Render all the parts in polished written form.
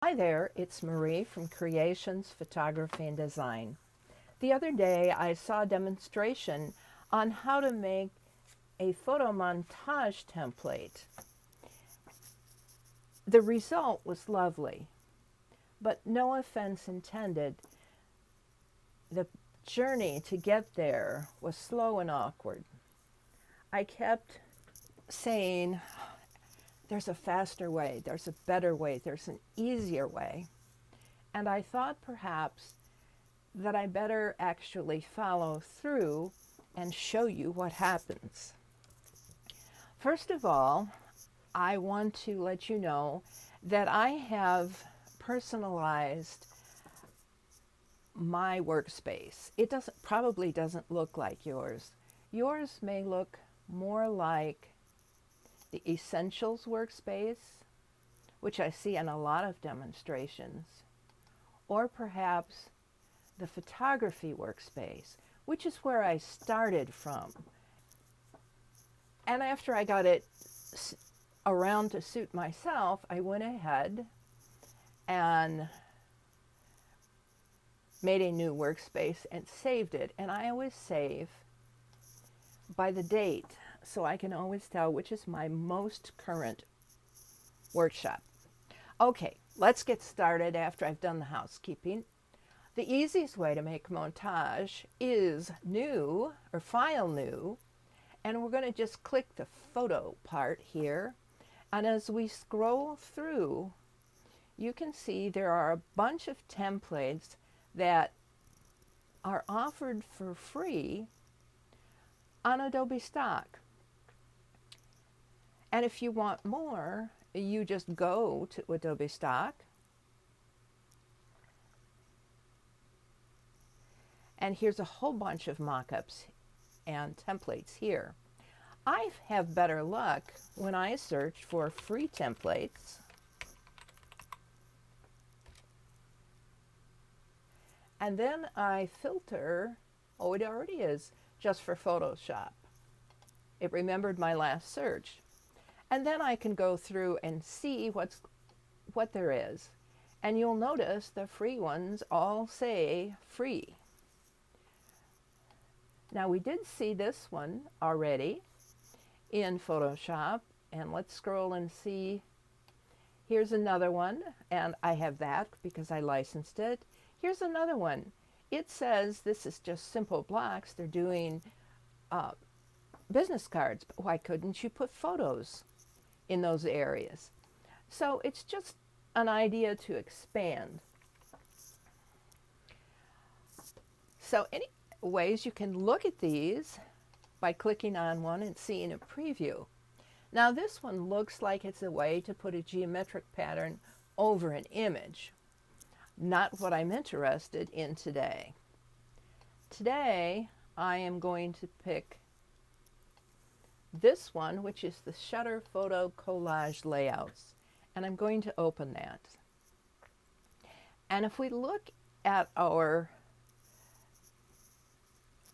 Hi there, it's Marie from Creations, Photography and Design. The other day I saw a demonstration on how to make a photo montage template. The result was lovely, but no offense intended. The journey to get there was slow and awkward. I kept saying, there's a faster way, there's a better way, there's an easier way. And I thought perhaps that I better actually follow through and show you what happens. First of all, I want to let you know that I have personalized my workspace. It probably doesn't look like yours. Yours may look more like the Essentials workspace, which I see in a lot of demonstrations, or perhaps the photography workspace, which is where I started from. And after I got it around to suit myself, I went ahead and made a new workspace and saved it. And I always save by the date, so I can always tell which is my most current workshop. Okay, let's get started after I've done the housekeeping. The easiest way to make montage is new, or file new, and we're going to just click the photo part here. And as we scroll through, you can see there are a bunch of templates that are offered for free on Adobe Stock. And if you want more, you just go to Adobe Stock and here's a whole bunch of mock-ups and templates here. I have better luck when I search for free templates. And then I filter, oh, it already is just for Photoshop. It remembered my last search. And then I can go through and see what there is. And you'll notice the free ones all say free. Now we did see this one already in Photoshop, and let's scroll and see. Here's another one, and I have that because I licensed it. Here's another one. It says this is just simple blocks. They're doing business cards, but why couldn't you put photos in those areas? So it's just an idea to expand. So any ways you can look at these by clicking on one and seeing a preview. Now this one looks like it's a way to put a geometric pattern over an image. Not what I'm interested in today. Today I am going to pick this one, which is the Shutter Photo Collage Layouts, and I'm going to open that. And if we look at our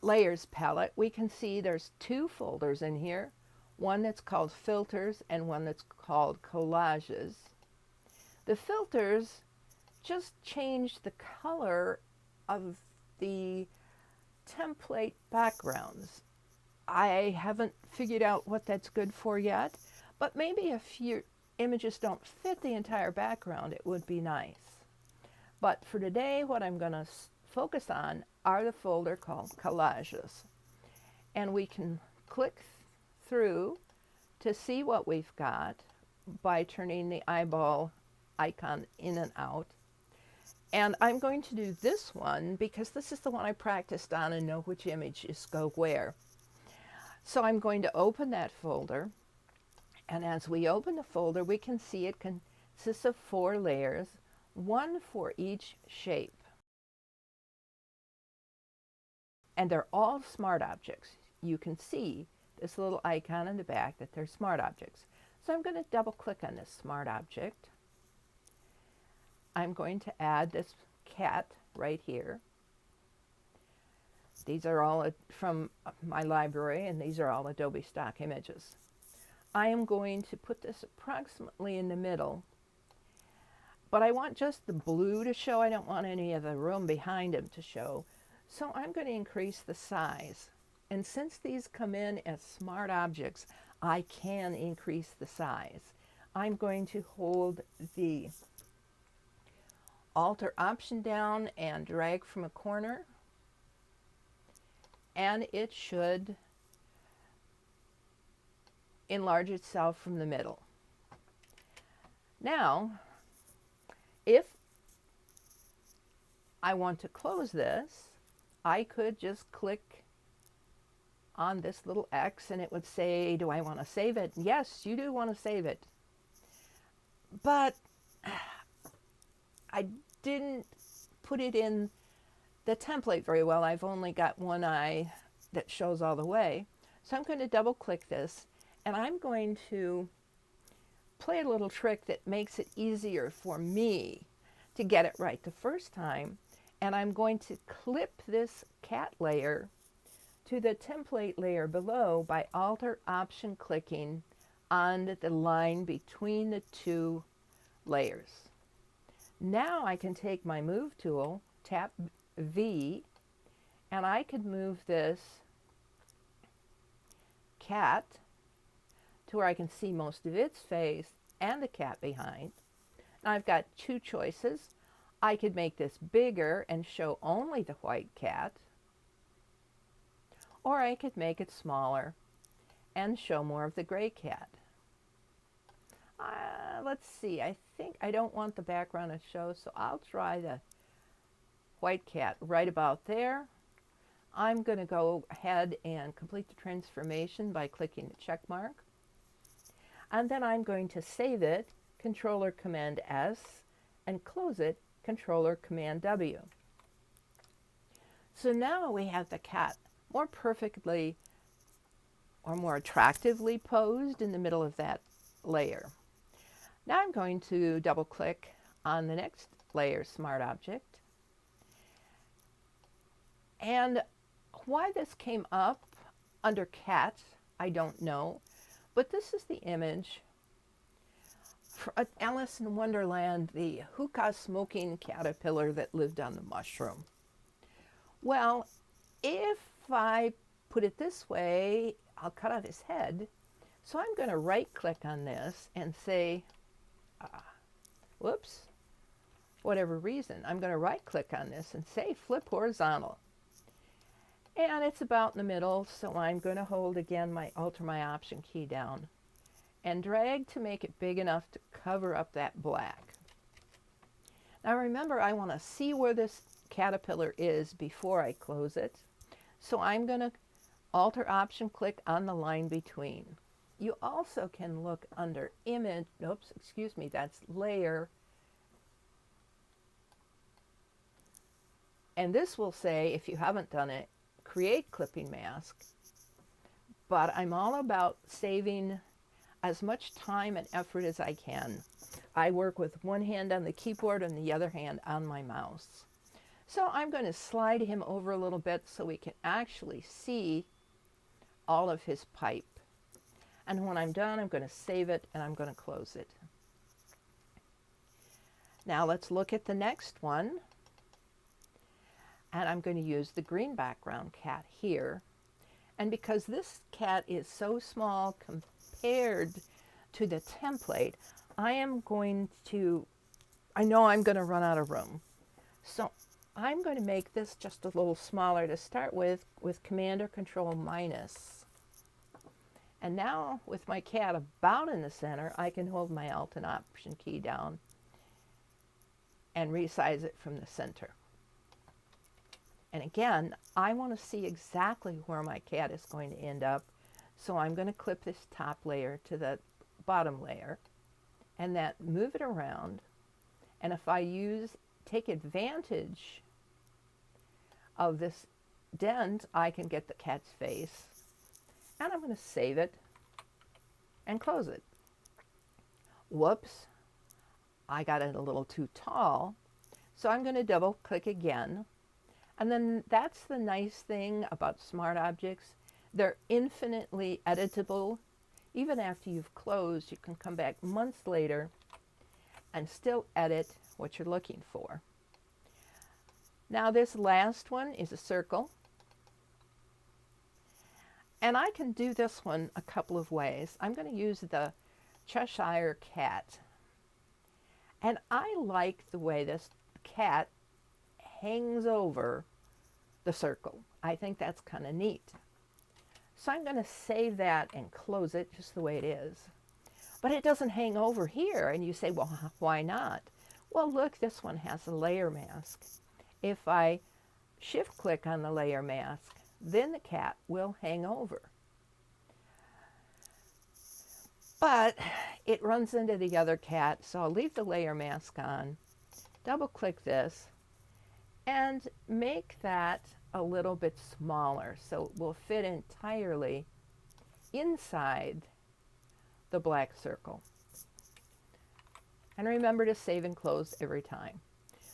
layers palette, we can see there's two folders in here, one that's called filters and one that's called collages. The filters just change the color of the template backgrounds. I haven't figured out what that's good for yet, but maybe if your images don't fit the entire background, it would be nice. But for today, what I'm going to focus on are the folder called collages. And we can click through to see what we've got by turning the eyeball icon in and out. And I'm going to do this one because this is the one I practiced on and know which images go where. So I'm going to open that folder, and as we open the folder, we can see it consists of 4 layers, one for each shape. And they're all smart objects. You can see this little icon in the back that they're smart objects. So I'm going to double click on this smart object. I'm going to add this cat right here. These are all from my library, and these are all Adobe Stock images. I am going to put this approximately in the middle, but I want just the blue to show. I don't want any of the room behind him to show. So I'm going to increase the size. And since these come in as smart objects, I can increase the size. I'm going to hold the Alt or Option down and drag from a corner, and it should enlarge itself from the middle. Now, if I want to close this, I could just click on this little X and it would say, do I want to save it? Yes, you do want to save it. But I didn't put it in the template very well. I've only got one eye that shows all the way. So I'm going to double click this, and I'm going to play a little trick that makes it easier for me to get it right the first time. And I'm going to clip this cat layer to the template layer below by Alt or Option clicking on the line between the two layers. Now I can take my Move tool, tap V, and I could move this cat to where I can see most of its face and the cat behind. Now I've got two choices. I could make this bigger and show only the white cat, or I could make it smaller and show more of the gray cat. Let's see, I think I don't want the background to show, so I'll try the white cat right about there. I'm going to go ahead and complete the transformation by clicking the check mark. And then I'm going to save it, Controller Command S, and close it, Controller Command W. So now we have the cat more perfectly or more attractively posed in the middle of that layer. Now I'm going to double click on the next layer, Smart Object. And why this came up under cat, I don't know, but this is the image for Alice in Wonderland, the hookah smoking caterpillar that lived on the mushroom. Well, if I put it this way, I'll cut off his head. So I'm going to right click on this and say, whoops, whatever reason, I'm going to right click on this and say flip horizontal. And it's about in the middle, so I'm going to hold again my Alt or my Option key down and drag to make it big enough to cover up that black. Now remember, I want to see where this caterpillar is before I close it. So I'm going to Alt or Option click on the line between. You also can look under Image, oops, excuse me, that's Layer. And this will say, if you haven't done it, Create Clipping Mask. But I'm all about saving as much time and effort as I can. I work with one hand on the keyboard and the other hand on my mouse. So I'm going to slide him over a little bit so we can actually see all of his pipe. And when I'm done, I'm going to save it and I'm going to close it. Now let's look at the next one. And I'm going to use the green background cat here. And because this cat is so small compared to the template, I know I'm going to run out of room. So I'm going to make this just a little smaller to start with Command or Control minus. And now with my cat about in the center, I can hold my Alt and Option key down and resize it from the center. And again, I want to see exactly where my cat is going to end up. So I'm going to clip this top layer to the bottom layer and then move it around. And if I take advantage of this dent, I can get the cat's face. And I'm going to save it and close it. Whoops, I got it a little too tall. So I'm going to double click again. And then that's the nice thing about smart objects. They're infinitely editable. Even after you've closed, you can come back months later and still edit what you're looking for. Now this last one is a circle. And I can do this one a couple of ways. I'm going to use the Cheshire Cat. And I like the way this cat hangs over the circle. I think that's kind of neat. So I'm going to save that and close it just the way it is. But it doesn't hang over here. And you say, well, why not? Well, look, this one has a layer mask. If I shift click on the layer mask, then the cat will hang over. But it runs into the other cat, so I'll leave the layer mask on, double click this, and make that a little bit smaller so it will fit entirely inside the black circle. And remember to save and close every time.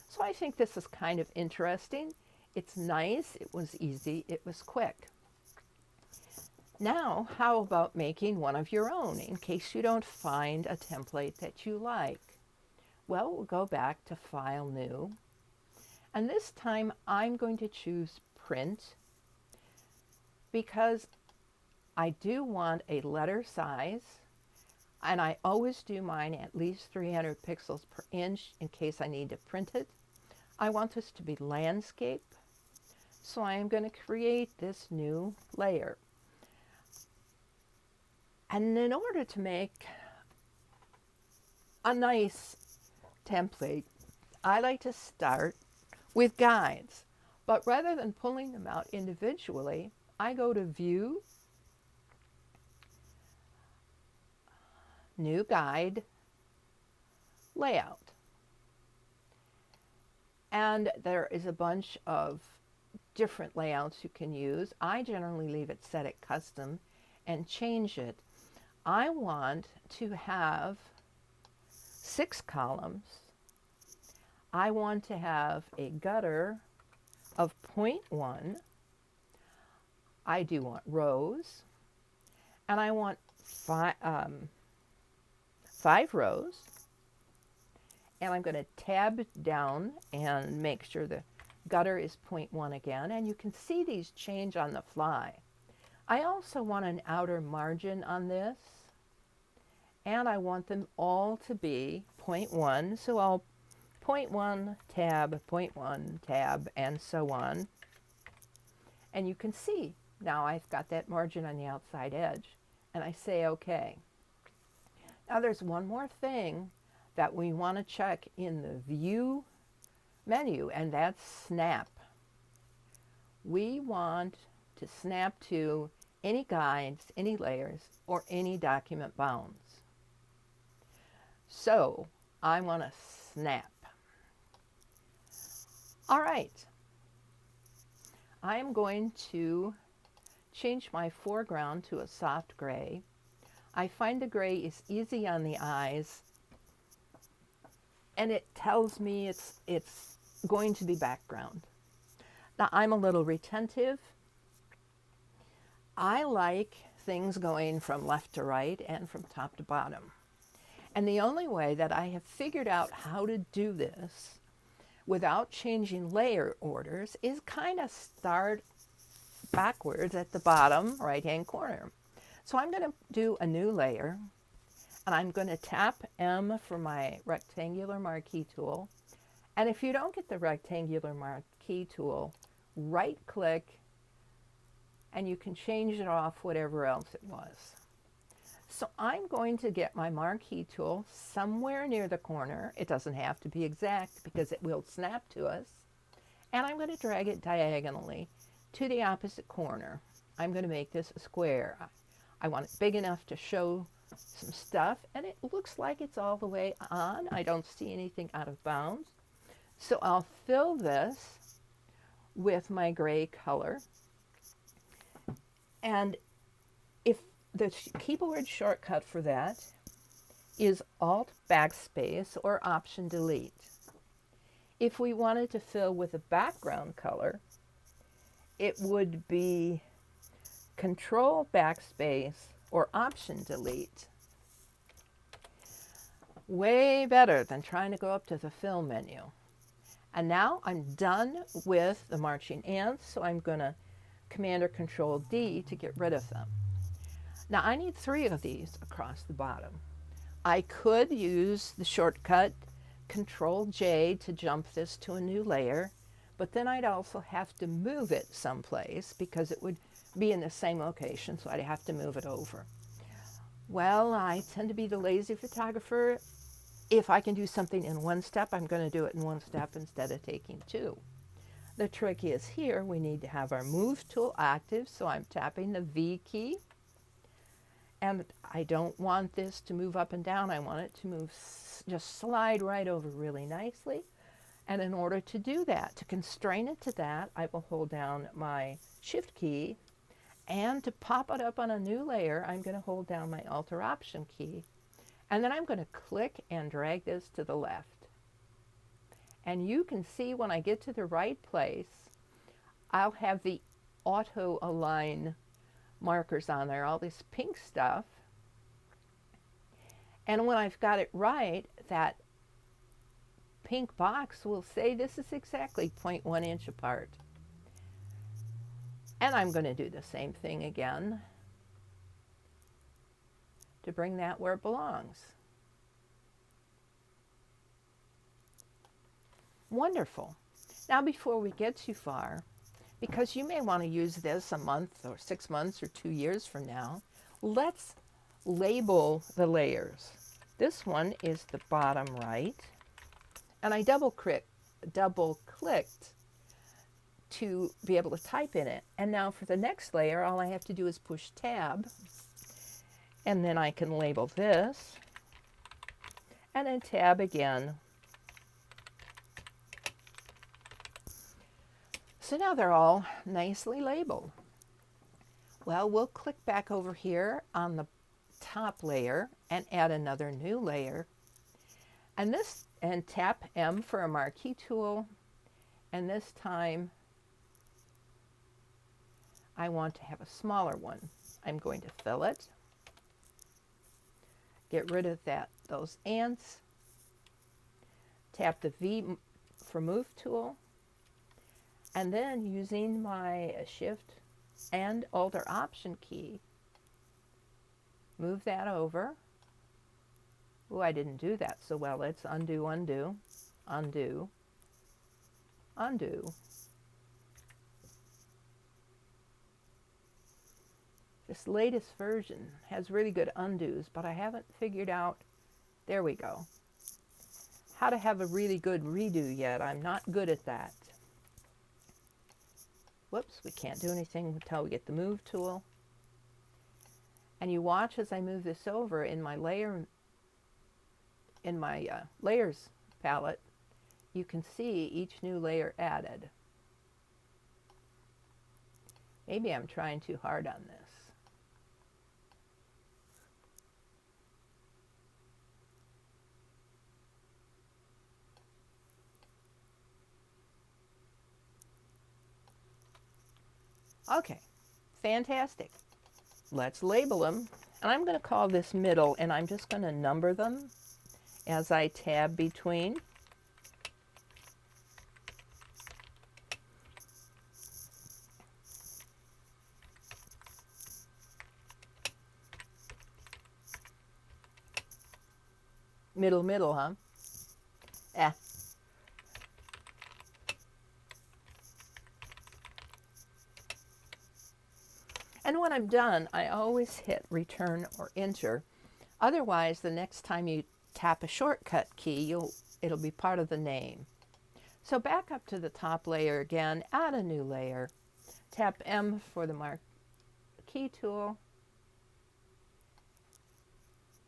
So I think this is kind of interesting. It's nice, it was easy, it was quick. Now, how about making one of your own in case you don't find a template that you like? Well, we'll go back to File, New. And this time I'm going to choose Print because I do want a letter size, and I always do mine at least 300 pixels per inch in case I need to print it. I want this to be landscape, so I am going to create this new layer. And in order to make a nice template, I like to start with guides. But rather than pulling them out individually, I go to View, New Guide, Layout. And there is a bunch of different layouts you can use. I generally leave it set at custom and change it. I want to have 6 columns. I want to have a gutter of 0.1. I do want rows, and I want 5 rows. And I'm going to tab down and make sure the gutter is 0.1 again, and you can see these change on the fly. I also want an outer margin on this, and I want them all to be 0.1, so I'll 0.1 tab, and so on. And you can see now I've got that margin on the outside edge, and I say OK. Now there's one more thing that we want to check in the View menu, and that's Snap. We want to snap to any guides, any layers, or any document bounds. So I want to snap. All right. I am going to change my foreground to a soft gray. I find the gray is easy on the eyes, and it tells me it's going to be background. Now I'm a little retentive. I like things going from left to right and from top to bottom. And the only way that I have figured out how to do this without changing layer orders is kind of start backwards at the bottom right-hand corner. So I'm going to do a new layer, and I'm going to tap M for my rectangular marquee tool. And if you don't get the rectangular marquee tool, right-click, and you can change it off whatever else it was. So I'm going to get my marquee tool somewhere near the corner. It doesn't have to be exact because it will snap to us. And I'm going to drag it diagonally to the opposite corner. I'm going to make this a square. I want it big enough to show some stuff, and it looks like it's all the way on. I don't see anything out of bounds. So I'll fill this with my gray color. And if the keyboard shortcut for that is Alt Backspace or Option Delete. If we wanted to fill with a background color, it would be Control Backspace or Option Delete. Way better than trying to go up to the fill menu. And now I'm done with the marching ants, so I'm going to Command or Control D to get rid of them. Now I need 3 of these across the bottom. I could use the shortcut Control J to jump this to a new layer, but then I'd also have to move it someplace because it would be in the same location, so I'd have to move it over. Well, I tend to be the lazy photographer. If I can do something in one step, I'm going to do it in one step instead of taking 2. The trick is here we need to have our Move tool active, so I'm tapping the V key. And I don't want this to move up and down. I want it to move, just slide right over really nicely. And in order to do that, to constrain it to that, I will hold down my Shift key. And to pop it up on a new layer, I'm going to hold down my Alt or Option key. And then I'm going to click and drag this to the left. And you can see when I get to the right place, I'll have the auto align markers on there, all this pink stuff. And when I've got it right, that pink box will say this is exactly 0.1 inch apart. And I'm going to do the same thing again to bring that where it belongs. Wonderful. Now before we get too far, because you may want to use this a month or 6 months or 2 years from now, let's label the layers. This one is the bottom right, and I double clicked to be able to type in it. And now for the next layer, all I have to do is push Tab, and then I can label this, and then Tab again. So now they're all nicely labeled. Well, we'll click back over here on the top layer and add another new layer. And tap M for a marquee tool. And this time I want to have a smaller one. I'm going to fill it. Get rid of those ants. Tap the V for Move tool. And then using my Shift and Alt or Option key, move that over. Oh, I didn't do that so well. Let's undo, undo, undo, undo. This latest version has really good undos, but I haven't figured out, there we go, how to have a really good redo yet. I'm not good at that. Whoops, we can't do anything until we get the Move tool. And you watch as I move this over in my layers palette, you can see each new layer added. Maybe I'm trying too hard on this. Okay, fantastic. Let's label them. And I'm going to call this middle, and I'm just going to number them as I tab between. Middle, middle, huh? Yeah. And when I'm done, I always hit Return or Enter. Otherwise, the next time you tap a shortcut key, it'll be part of the name. So back up to the top layer again, add a new layer. Tap M for the marquee tool.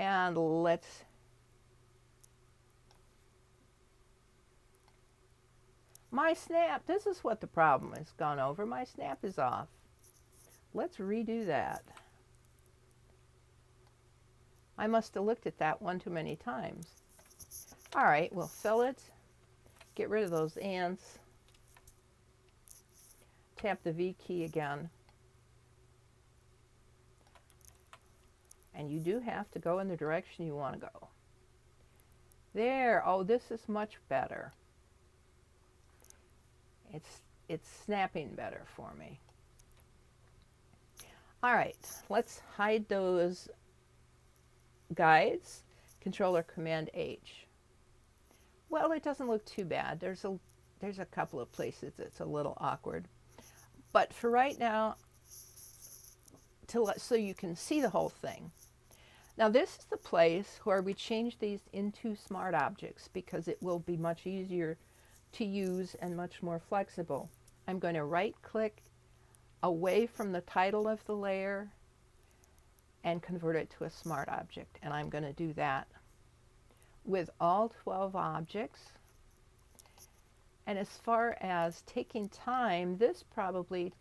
And let's my snap, this is what the problem has gone over. My snap is off. Let's redo that. I must have looked at that one too many times. All right, we'll fill it. Get rid of those ants. Tap the V key again. And you do have to go in the direction you want to go. There, oh, this is much better. It's snapping better for me. All right, let's hide those guides. Control or Command H. Well, it doesn't look too bad. There's a couple of places it's a little awkward. But for right now, so you can see the whole thing. Now this is the place where we change these into smart objects because it will be much easier to use and much more flexible. I'm going to right click away from the title of the layer and convert it to a smart object. And I'm going to do that with all 12 objects. And as far as taking time, this probably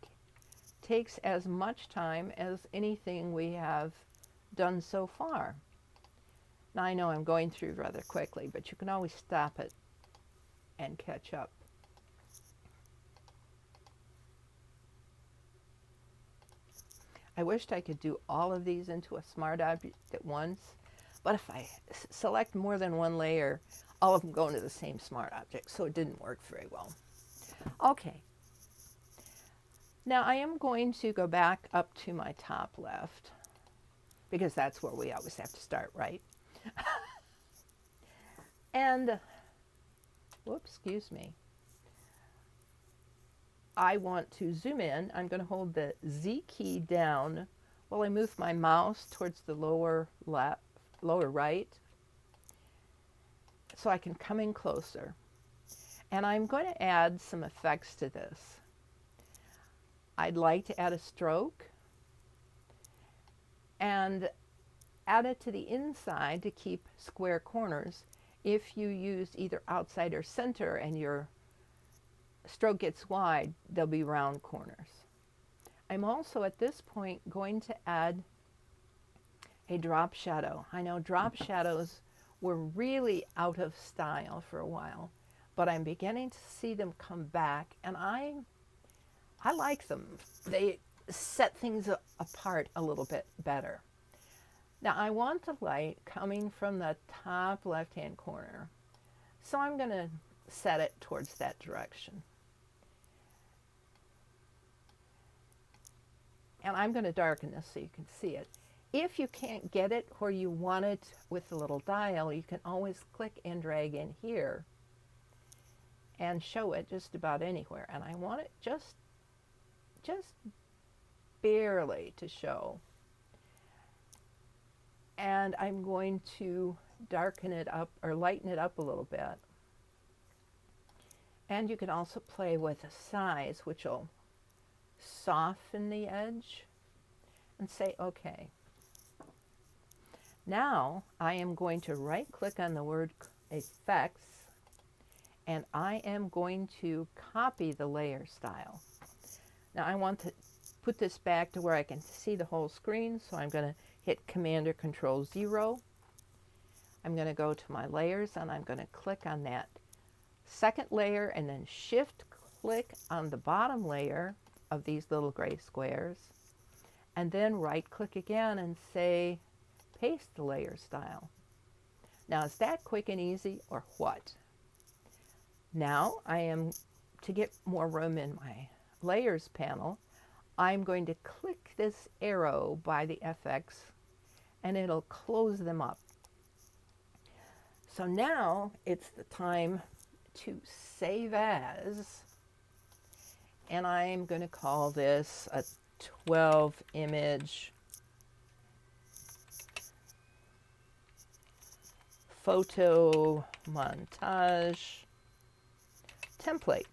takes as much time as anything we have done so far. Now I know I'm going through rather quickly, but you can always stop it and catch up. I wished I could do all of these into a smart object at once, but if I select more than one layer, all of them go into the same smart object, so it didn't work very well. Okay. Now I am going to go back up to my top left, because that's where we always have to start, right? And, whoops, excuse me. I want to zoom in. I'm going to hold the Z key down while I move my mouse towards the lower left, lower right, so I can come in closer. And I'm going to add some effects to this. I'd like to add a stroke and add it to the inside to keep square corners. If you use either outside or center and your stroke gets wide, there'll be round corners. I'm also at this point going to add a drop shadow. I know drop shadows were really out of style for a while, but I'm beginning to see them come back, and I like them. They set things apart a little bit better. Now I want the light coming from the top left-hand corner, so I'm going to set it towards that direction. And I'm going to darken this so you can see it. If you can't get it where you want it with the little dial, you can always click and drag in here and show it just about anywhere. And I want it just barely to show. And I'm going to darken it up or lighten it up a little bit. And you can also play with the size, which will soften the edge, and say OK. Now I am going to right click on the word effects, and I am going to copy the layer style. Now I want to put this back to where I can see the whole screen, so I'm going to hit Command or Control 0. I'm going to go to my layers and I'm going to click on that second layer and then shift click on the bottom layer of these little gray squares, and then right click again and say paste the layer style. Now is that quick and easy or what? Now I am, to get more room in my layers panel, I'm going to click this arrow by the FX and it'll close them up. So now it's the time to save as, and I'm going to call this a 12 image photo montage template.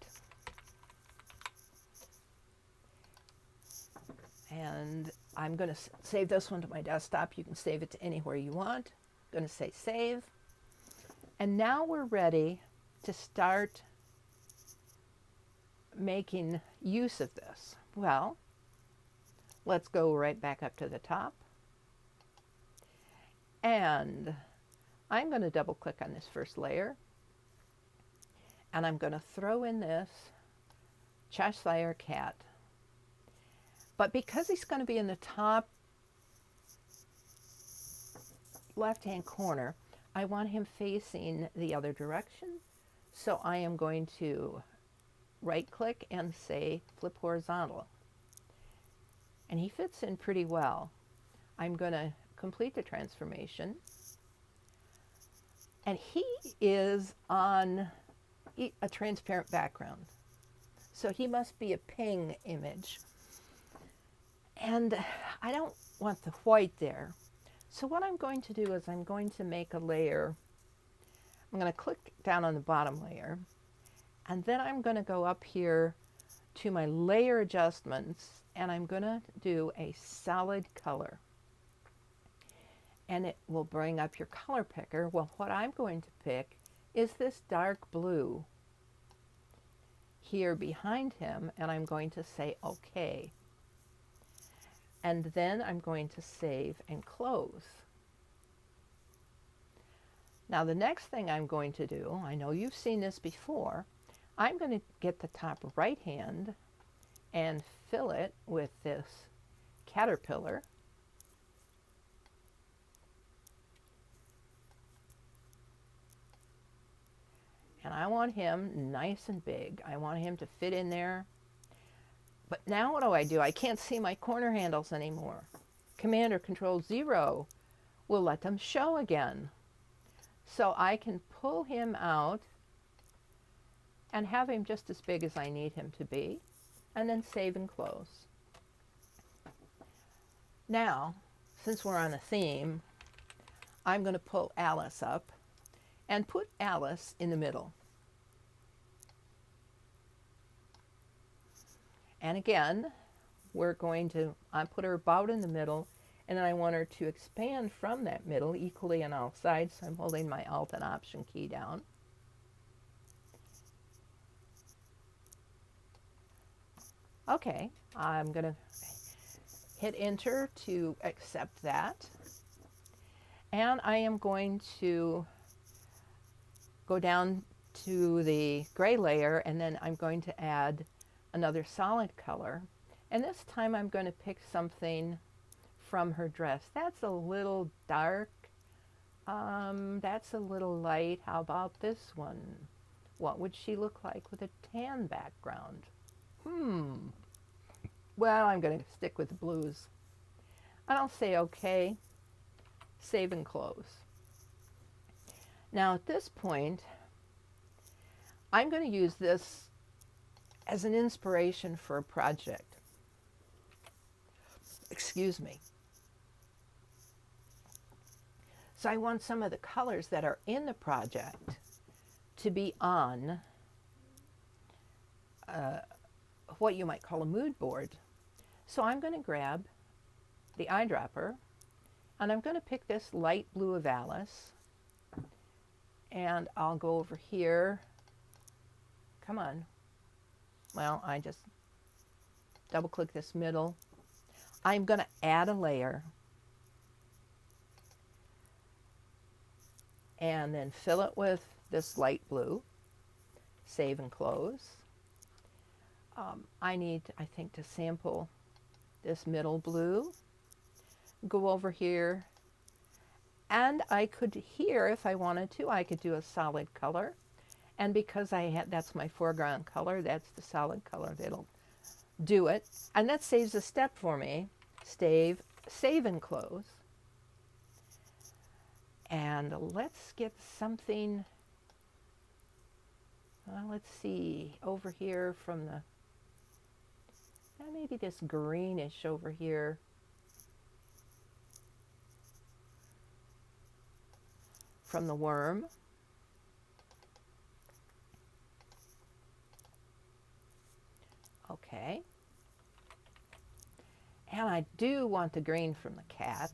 And I'm going to save this one to my desktop. You can save it to anywhere you want. I'm going to say save. And now we're ready to start making use of this. Well, let's go right back up to the top. And I'm going to double click on this first layer. And I'm going to throw in this Cheshire Cat. But because he's going to be in the top left-hand corner, I want him facing the other direction. So I am going to right click and say flip horizontal. And he fits in pretty well. I'm going to complete the transformation. And he is on a transparent background. So he must be a ping image. And I don't want the white there. So what I'm going to do is I'm going to make a layer. I'm going to click down on the bottom layer. And then I'm going to go up here to my layer adjustments. And I'm going to do a solid color. And it will bring up your color picker. Well, what I'm going to pick is this dark blue here behind him, and I'm going to say OK. And then I'm going to save and close. Now the next thing I'm going to do, I know you've seen this before, I'm going to get the top right hand and fill it with this caterpillar. And I want him nice and big. I want him to fit in there. But now what do? I can't see my corner handles anymore. Command or Control 0 will let them show again. So I can pull him out and have him just as big as I need him to be, and then save and close. Now, since we're on a theme, I'm going to pull Alice up and put Alice in the middle. And again, we're going to, I put her about in the middle, and then I want her to expand from that middle equally on all sides. So I'm holding my Alt and Option key down. Okay, I'm going to hit Enter to accept that. And I am going to go down to the gray layer, and then I'm going to add another solid color. And this time I'm going to pick something from her dress. That's a little dark. That's a little light. How about this one? What would she look like with a tan background? Well, I'm going to stick with the blues. And I'll say OK, save and close. Now at this point, I'm going to use this as an inspiration for a project. Excuse me. So I want some of the colors that are in the project to be on what you might call a mood board. So I'm going to grab the eyedropper, and I'm going to pick this light blue of Alice, and I'll go over here. Come on. Well, I just double click this middle. I'm going to add a layer and then fill it with this light blue. Save and close. I need, I think, to sample this middle blue. Go over here, and I could here, if I wanted to, I could do a solid color. And because I had, that's my foreground color, that's the solid color that'll do it. And that saves a step for me. Save and close. And let's get something, let's see, over here from the, maybe this greenish over here. From the worm. Okay. And I do want the green from the cat.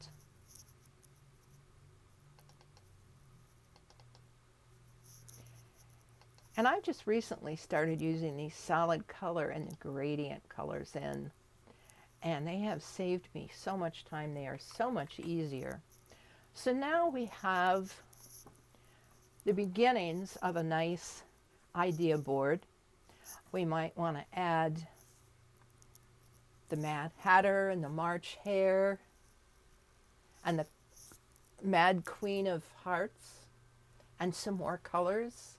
And I've just recently started using these solid color and the gradient colors in, and they have saved me so much time. They are so much easier. So now we have the beginnings of a nice idea board. We might want to add the Mad Hatter and the March Hare and the Mad Queen of Hearts. and some more colors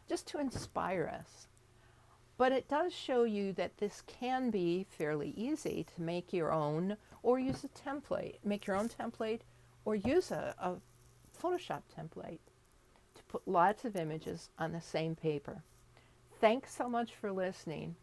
just to inspire us. But it does show you that this can be fairly easy to make your own or use a template. Make your own template or use a Photoshop template to put lots of images on the same paper. Thanks so much for listening.